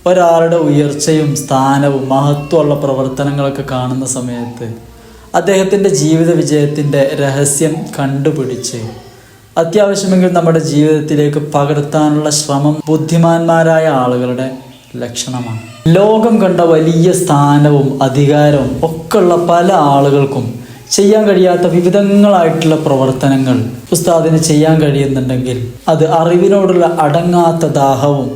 ഒരാളുടെ ഉയർച്ചയും സ്ഥാനവും മഹത്വമുള്ള പ്രവർത്തനങ്ങളൊക്കെ കാണുന്ന സമയത്ത് അദ്ദേഹത്തിൻ്റെ ജീവിത വിജയത്തിൻ്റെ രഹസ്യം കണ്ടുപിടിച്ച് അത്യാവശ്യമെങ്കിൽ നമ്മുടെ ജീവിതത്തിലേക്ക് പകർത്താനുള്ള ശ്രമം ബുദ്ധിമാന്മാരായ ആളുകളുടെ ലക്ഷണമാണ്. ലോകം കണ്ട വലിയ സ്ഥാനവും അധികാരവും ഒക്കെ ഉള്ള പല ആളുകൾക്കും ചെയ്യാൻ കഴിയാത്ത വിവിധങ്ങളായിട്ടുള്ള പ്രവർത്തനങ്ങൾ ഉസ്താദിന് ചെയ്യാൻ കഴിയുന്നുണ്ടെങ്കിൽ അത് അറിവിനോടുള്ള അടങ്ങാത്ത ദാഹവും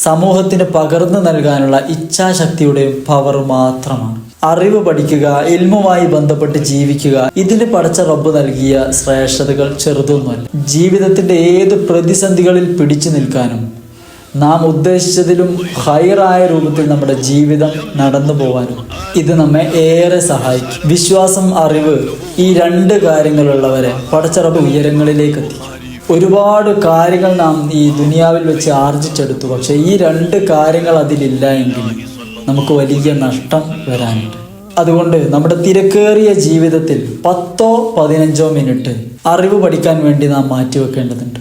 സമൂഹത്തിന് പകർന്നു നൽകാനുള്ള ഇച്ഛാശക്തിയുടെയും പവർ മാത്രമാണ്. അറിവ് പഠിക്കുക, ഇൽമുമായി ബന്ധപ്പെട്ട് ജീവിക്കുക, ഇതിന് പടച്ച റബ്ബ് നൽകിയ ശ്രേഷ്ഠതകൾ ചെറുതൊന്നുമല്ല. ജീവിതത്തിൻ്റെ ഏത് പ്രതിസന്ധികളിൽ പിടിച്ചു നിൽക്കാനും നാം ഉദ്ദേശിച്ചതിലും ഹൈറായ രൂപത്തിൽ നമ്മുടെ ജീവിതം നടന്നു പോകാനും ഇത് നമ്മെ ഏറെ സഹായിക്കും. വിശ്വാസം, അറിവ്, ഈ രണ്ട് കാര്യങ്ങളുള്ളവരെ പടച്ച റബ്ബ് ഉയരങ്ങളിലേക്ക് എത്തിക്കും. ഒരുപാട് കാര്യങ്ങൾ നാം ഈ ദുനിയാവിൽ വെച്ച് ആർജിച്ചെടുത്തു. പക്ഷെ ഈ രണ്ട് കാര്യങ്ങൾ അതിലില്ല എങ്കിൽ നമുക്ക് വലിയ നഷ്ടം വരാനുണ്ട്. അതുകൊണ്ട് നമ്മുടെ തിരക്കേറിയ ജീവിതത്തിൽ 10-15 മിനിറ്റ് അറിവ് പഠിക്കാൻ വേണ്ടി നാം മാറ്റിവെക്കേണ്ടതുണ്ട്.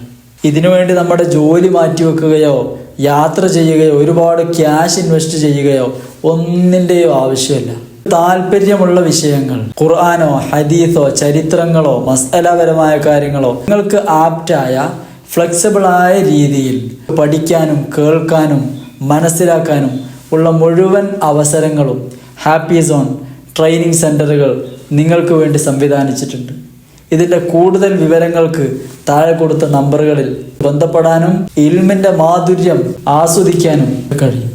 ഇതിനുവേണ്ടി നമ്മുടെ ജോലി മാറ്റിവെക്കുകയോ യാത്ര ചെയ്യുകയോ ഒരുപാട് ക്യാഷ് ഇൻവെസ്റ്റ് ചെയ്യുകയോ ഒന്നിൻ്റെയോ ആവശ്യമില്ല. താല്പര്യമുള്ള വിഷയങ്ങൾ, ഖുർആനോ ഹദീസോ ചരിത്രങ്ങളോ മസ്അലപരമായ കാര്യങ്ങളോ നിങ്ങൾക്ക് ആപ്റ്റായ ഫ്ലെക്സിബിളായ രീതിയിൽ പഠിക്കാനും കേൾക്കാനും മനസ്സിലാക്കാനും ഉള്ള മുഴുവൻ അവസരങ്ങളും ഹാപ്പി സോൺ ട്രെയിനിങ് സെൻ്ററുകൾ നിങ്ങൾക്ക് വേണ്ടി സംവിധാനിച്ചിട്ടുണ്ട്. ഇതിൻ്റെ കൂടുതൽ വിവരങ്ങൾക്ക് താഴെ കൊടുത്ത നമ്പറുകളിൽ ബന്ധപ്പെടാനും ഇൽമിൻ്റെ മാധുര്യം ആസ്വദിക്കാനും കഴിയും.